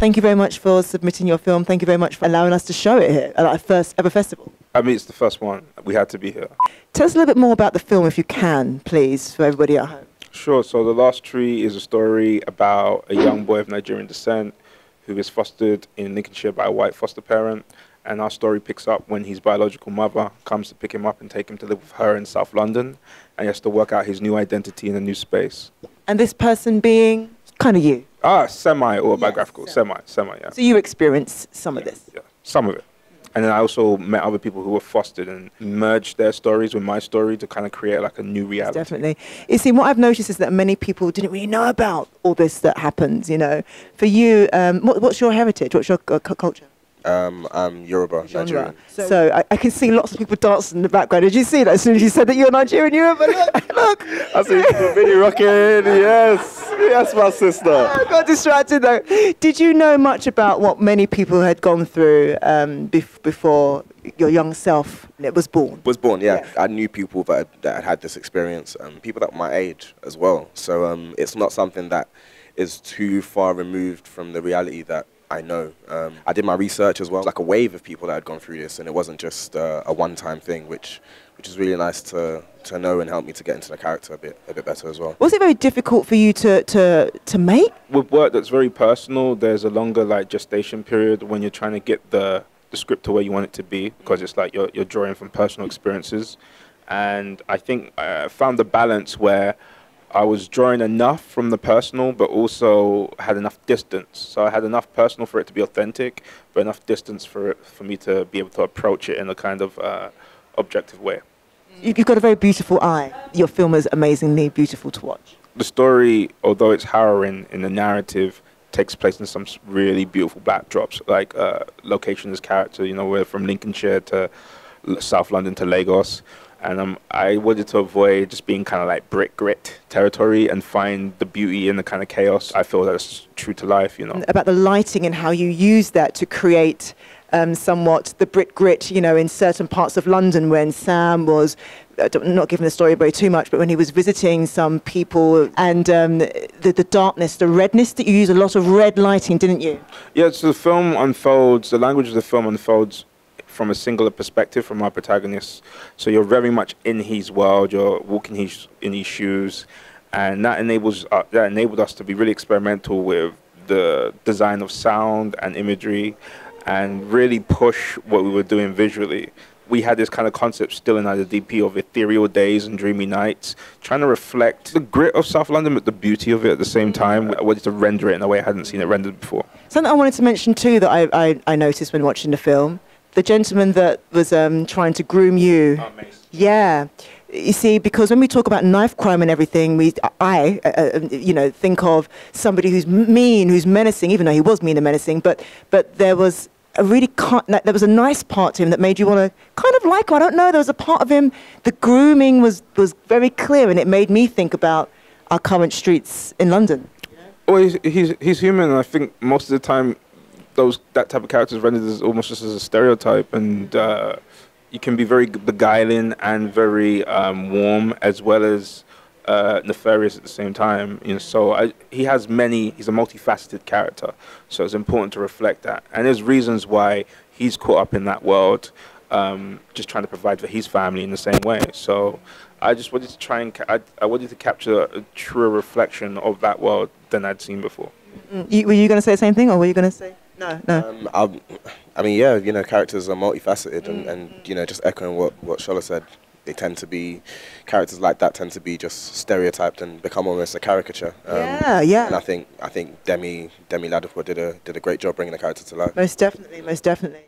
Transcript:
Thank you very much for submitting your film. Thank you very much for allowing us to show it here at our first ever festival. I mean, it's the first one. We had to be here. Tell us a little bit more about the film, if you can, please, for everybody at home. Sure. So The Last Tree is a story about a young boy of Nigerian descent who is fostered in Lincolnshire by a white foster parent. And our story picks up when his biological mother comes to pick him up and take him to live with her in South London. And he has to work out his new identity in a new space. And this person being kind of you? Semi-autobiographical. Yes, semi, yeah. So you experienced some of this? Yeah, some of it. And then I also met other people who were fostered and merged their stories with my story to kind of create like a new reality. Definitely. You see, what I've noticed is that many people didn't really know about all this that happens, you know. For you, what's your heritage? What's your culture? I'm Yoruba, Nigerian. So I can see lots of people dancing in the background. Did you see that as soon as you said that you're Nigerian Yoruba? Look. I see people really rocking. Yes, my sister. I got distracted though. Did you know much about what many people had gone through before your young self was born? Yeah. I knew people that had this experience, people that were my age as well. So it's not something that is too far removed from the reality that I know. I did my research as well, like a wave of people that had gone through this, and it wasn't just a one-time thing, which is really nice to know and help me to get into the character a bit better as well. Was it very difficult for you to make? With work that's very personal, there's a longer like gestation period when you're trying to get the script to where you want it to be, because it's like you're drawing from personal experiences. And I think I found the balance where I was drawing enough from the personal, but also had enough distance. So I had enough personal for it to be authentic, but enough distance for me to be able to approach it in a kind of objective way. You've got a very beautiful eye. Your film is amazingly beautiful to watch. The story, although it's harrowing in the narrative, takes place in some really beautiful backdrops, like location as character. You know, we're from Lincolnshire to South London to Lagos. And I wanted to avoid just being kind of like brick grit territory and find the beauty in the kind of chaos. I feel that's true to life, you know. About the lighting and how you use that to create somewhat the brick grit, you know, in certain parts of London when Sam was, not giving the story away too much, but when he was visiting some people and the darkness, the redness, that you use a lot of red lighting, didn't you? Yeah, so the film unfolds, the language of the film unfolds from a singular perspective from our protagonist. So you're very much in his world, you're walking in his shoes, and that enabled us to be really experimental with the design of sound and imagery and really push what we were doing visually. We had this kind of concept still in our DP of ethereal days and dreamy nights, trying to reflect the grit of South London but the beauty of it at the same time. I wanted to render it in a way I hadn't seen it rendered before. Something I wanted to mention too that I noticed when watching the film, the gentleman that was trying to groom you. Oh, amazing. Yeah. You see, because when we talk about knife crime and everything, I think of somebody who's mean, who's menacing, even though he was mean and menacing, but there was a really, there was a nice part to him that made you want to kind of like him. I don't know, there was a part of him, the grooming was very clear, and it made me think about our current streets in London. Well, he's human, and I think most of the time, that type of character is rendered as almost just as a stereotype, and you can be very beguiling and very warm as well as nefarious at the same time. You know, so he's a multifaceted character, so it's important to reflect that. And there's reasons why he's caught up in that world, just trying to provide for his family in the same way. So I just wanted to try and I wanted to capture a truer reflection of that world than I'd seen before. Were you going to say the same thing, or were you going to say? No. I mean, yeah, you know, characters are multifaceted, and you know, just echoing what Shola said, characters like that tend to be just stereotyped and become almost a caricature. Yeah. And I think Demi Ladipur did a great job bringing the character to life. Most definitely.